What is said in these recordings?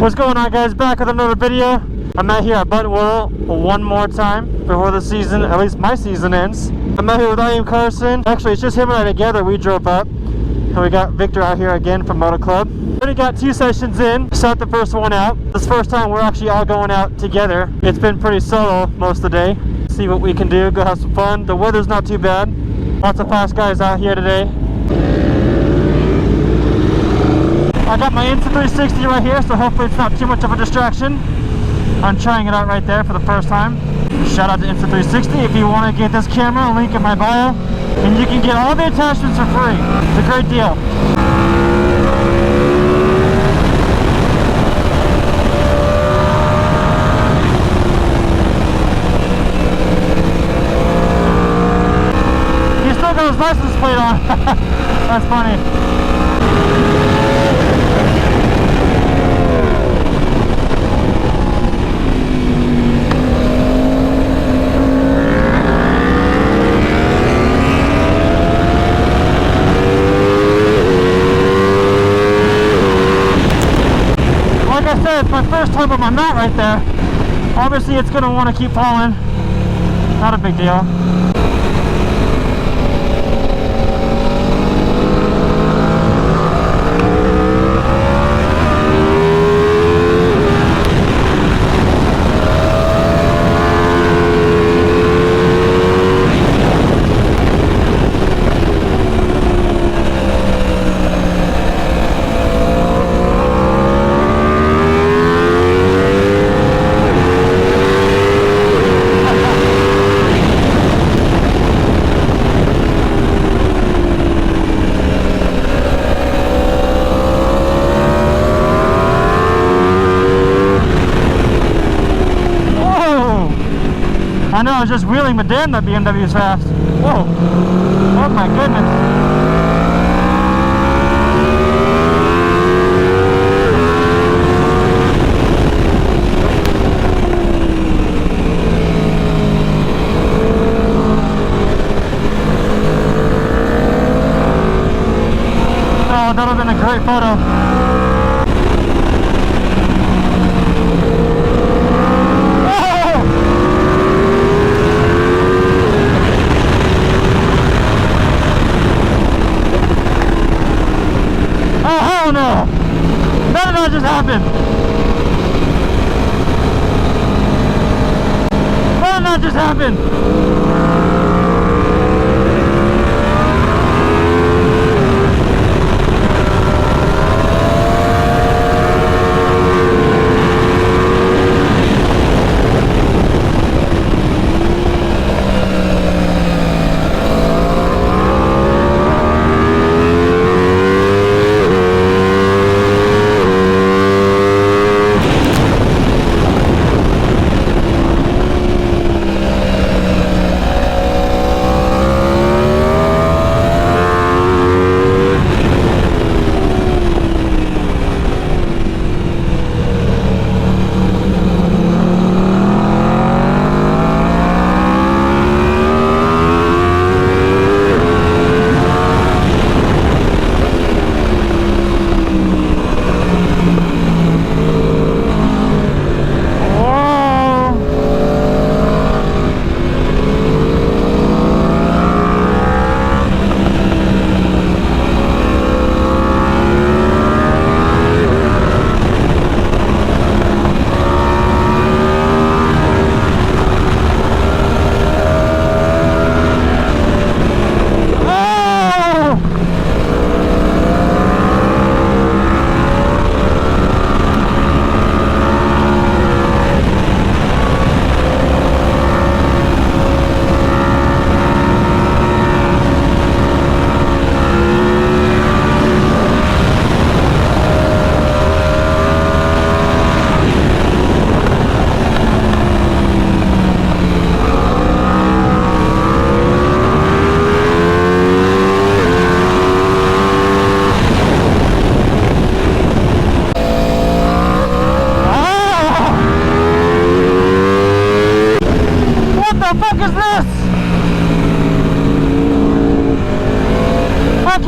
What's going on, guys? Back with another video. I'm out here at Bud Willow one more time before the season, at least my season, ends. I'm out here with Ian Carson. Actually, it's just him and I together. We drove up. And we got Victor out here again from Moto Club. Already got 2 sessions in. Start the first one out. This first time we're actually all going out together. It's been pretty solo most of the day. See what we can do. Go have some fun. The weather's not too bad. Lots of fast guys out here today. I got my Insta 360 right here, so hopefully it's not too much of a distraction. I'm trying it out right there for the first time. Shout out to Insta 360 if you want to get this camera, link in my bio, and you can get all the attachments for free. It's a great deal. He still got his license plate on. That's funny. It's my first time on my mat right there. Obviously it's going to want to keep falling. Not a big deal. I know, I was just wheeling, but damn, that BMW is fast. Whoa. Oh my goodness. Oh, that would have been a great photo. Oh no! None of that just happened! None of that just happened!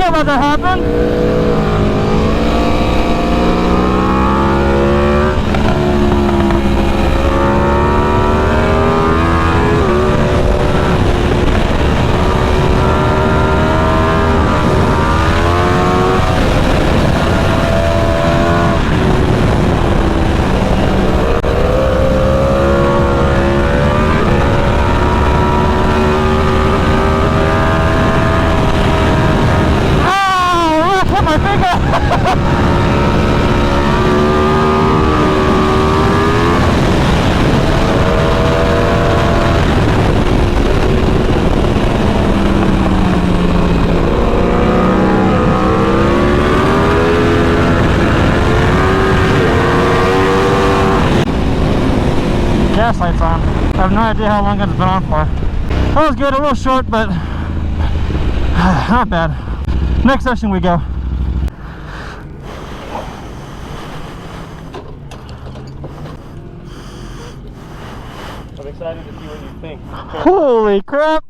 can't let that happen. have no idea how long it's been on for. That was good, a little short, but not bad. Next session we go. I'm excited to see what you think. Holy crap!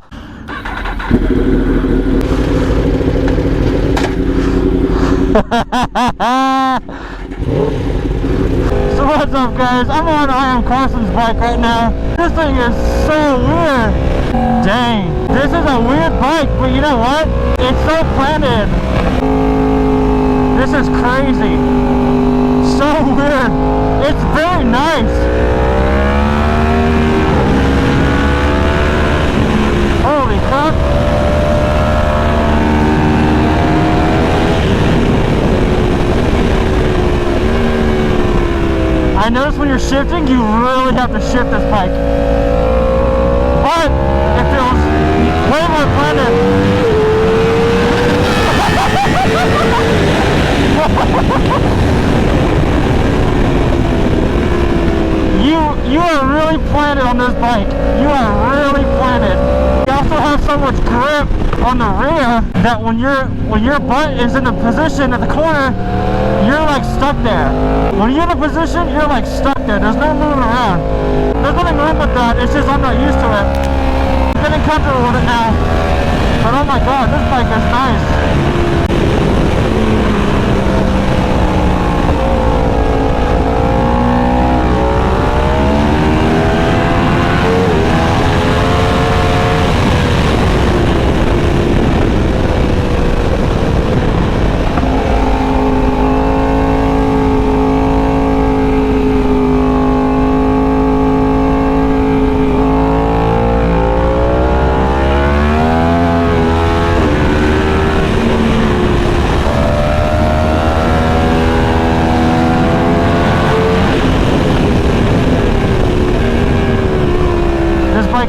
So what's up, guys? I'm on Carson's bike right now. This thing is so weird. Dang, this is a weird bike, but you know what? It's so planted. This is crazy. So weird. It's very nice. Holy crap. I notice when you're shifting, you really have to shift this bike. But it feels way more planted. You are really planted on this bike. You are really planted. You also have so much grip on the rear that when your butt is in the position at the corner, you're like stuck there. When you're in a position, you're like stuck there. There's no moving around. There's nothing wrong with that. It's just I'm not used to it. I'm getting comfortable with it now. But oh my god, this bike is nice.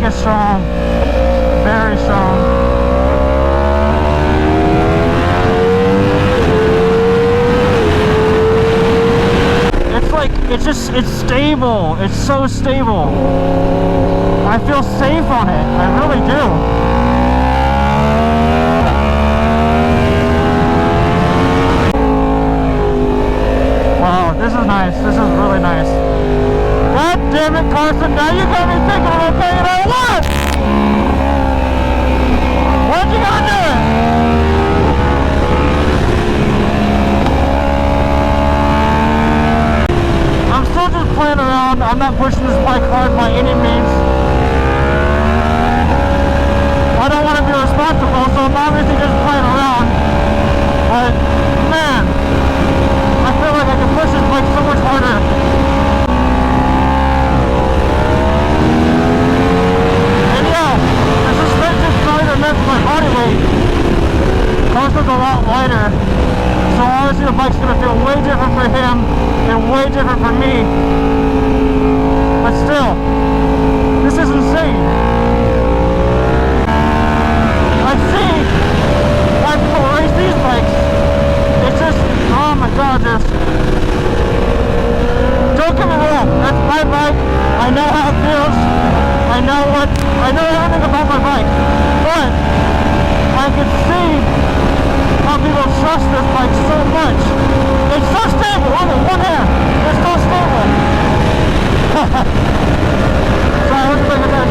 Is strong, very strong. It's stable. It's so stable. I feel safe on it. I really do. Wow, this is nice. This is really nice. God damn it, Carson, now you got me thinking about paying all what? Why'd you gotta do it? I'm still just playing around. I'm not pushing this bike hard by any means. I don't want to be responsible, so I'm obviously just playing around. But, man, I feel like I can push this bike so much harder. My body weight. Carson's a lot lighter, so obviously the bike's gonna feel way different for him and way different for me. But still, this is insane. I see why people race these bikes. It's just, oh my god, just don't get me wrong. That's my bike. I know how it feels. I know everything about my bike. But I can see how people trust this bike so much. It's so stable. Look at one hand. It's so stable. Sorry, let's bring it back.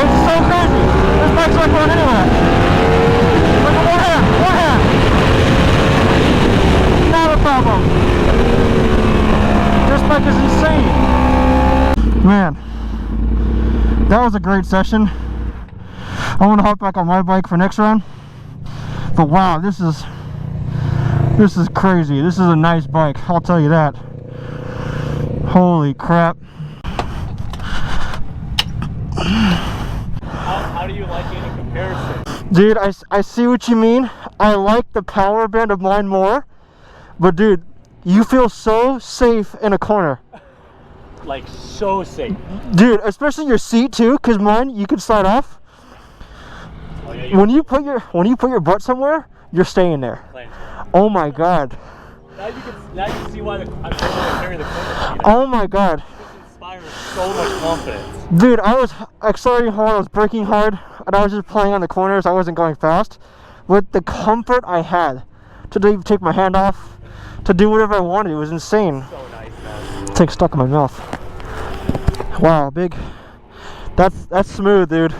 It's so crazy. This bike's not going anywhere. Look at one hand. One hand. Not a problem. This bike is insane. Man, that was a great session. I want to hop back on my bike for next round. But wow, this is crazy. This is a nice bike, I'll tell you that. Holy crap. How do you like it in comparison? Dude, I see what you mean. I like the power band of mine more. But dude, you feel so safe in a corner. Like so safe. Dude, especially your seat too, because mine you can slide off. Oh, yeah, when you put your butt somewhere, you're staying there. Oh my god. Now you can see why I'm able to carry the corner. Oh my god. This inspires so much confidence. Dude, I was accelerating hard, I was braking hard, and I was just playing on the corners. I wasn't going fast. With the comfort I had to take my hand off, to do whatever I wanted, it was insane. So nice, man. It's like stuck in my mouth. Wow, big. That's smooth, dude.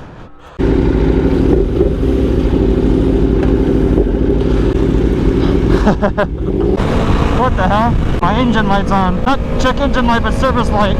What the hell? My engine light's on. Not check engine light, but service light.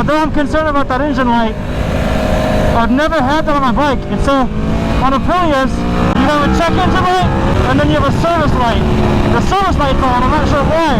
Although I'm concerned about that engine light, I've never had that on my bike. And so on a Prius, you have a check engine light and then you have a service light. The service light's on, I'm not sure why.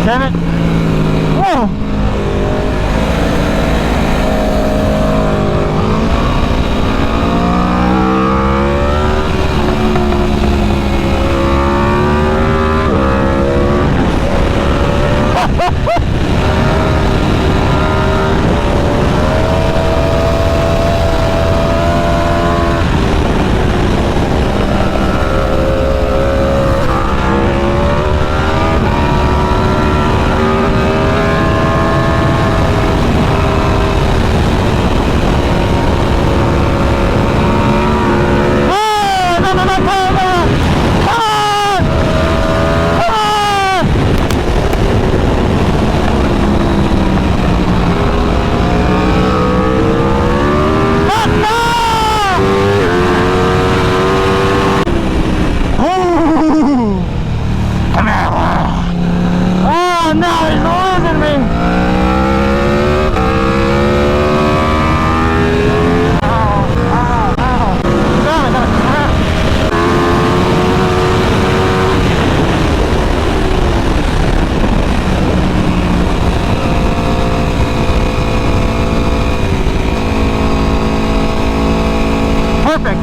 Damn it. Whoa.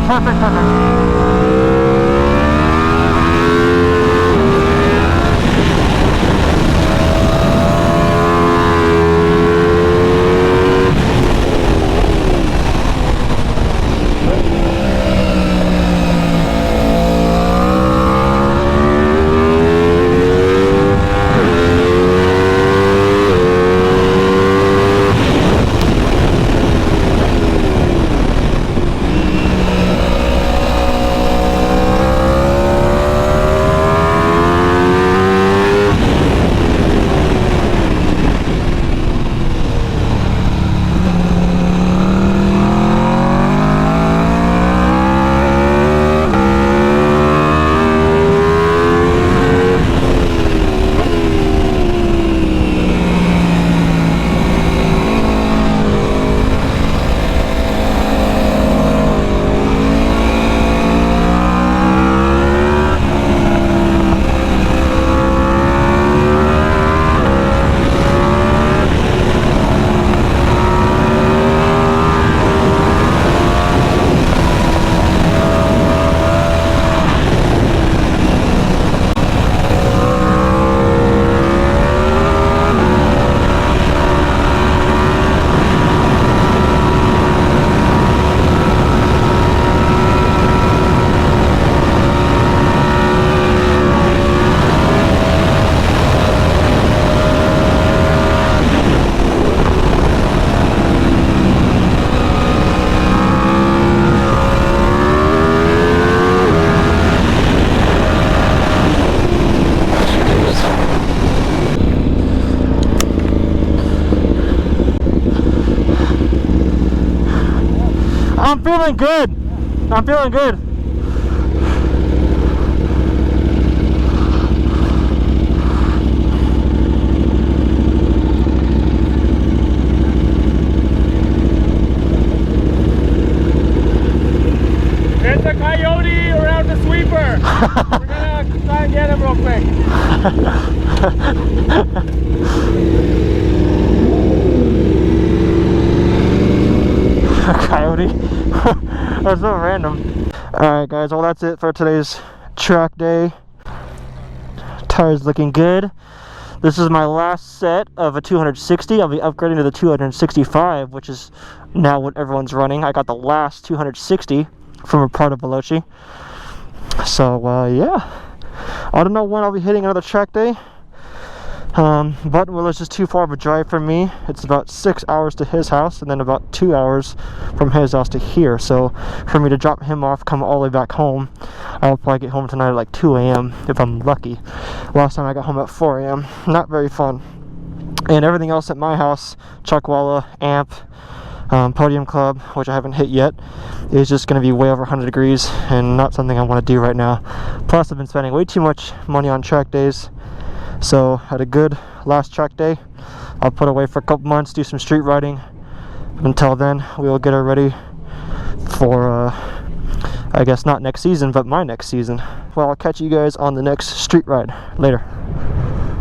Perfect. feeling good. I'm feeling good. There's a coyote around the sweeper. We're gonna try and get him real quick. A coyote. That's so random. Alright guys, well that's it for today's track day. Tires looking good. This is my last set of a 260. I'll be upgrading to the 265, which is now what everyone's running. I got the last 260 from a part of Veloci. So yeah, I don't know when I'll be hitting another track day. Buttonwillow is just too far of a drive for me. It's about 6 hours to his house and then about 2 hours from his house to here. So for me to drop him off, come all the way back home, I'll probably get home tonight at like 2 a.m. if I'm lucky. Last time I got home at 4 a.m. Not very fun. And everything else at my house, Chuckwalla, amp, Podium Club, which I haven't hit yet, is just going to be way over 100 degrees and not something I want to do right now. Plus I've been spending way too much money on track days. So had a good last track day. I'll put away for a couple months, do some street riding. Until then, we will get her ready for I guess not next season, but my next season. Well, I'll catch you guys on the next street ride. Later.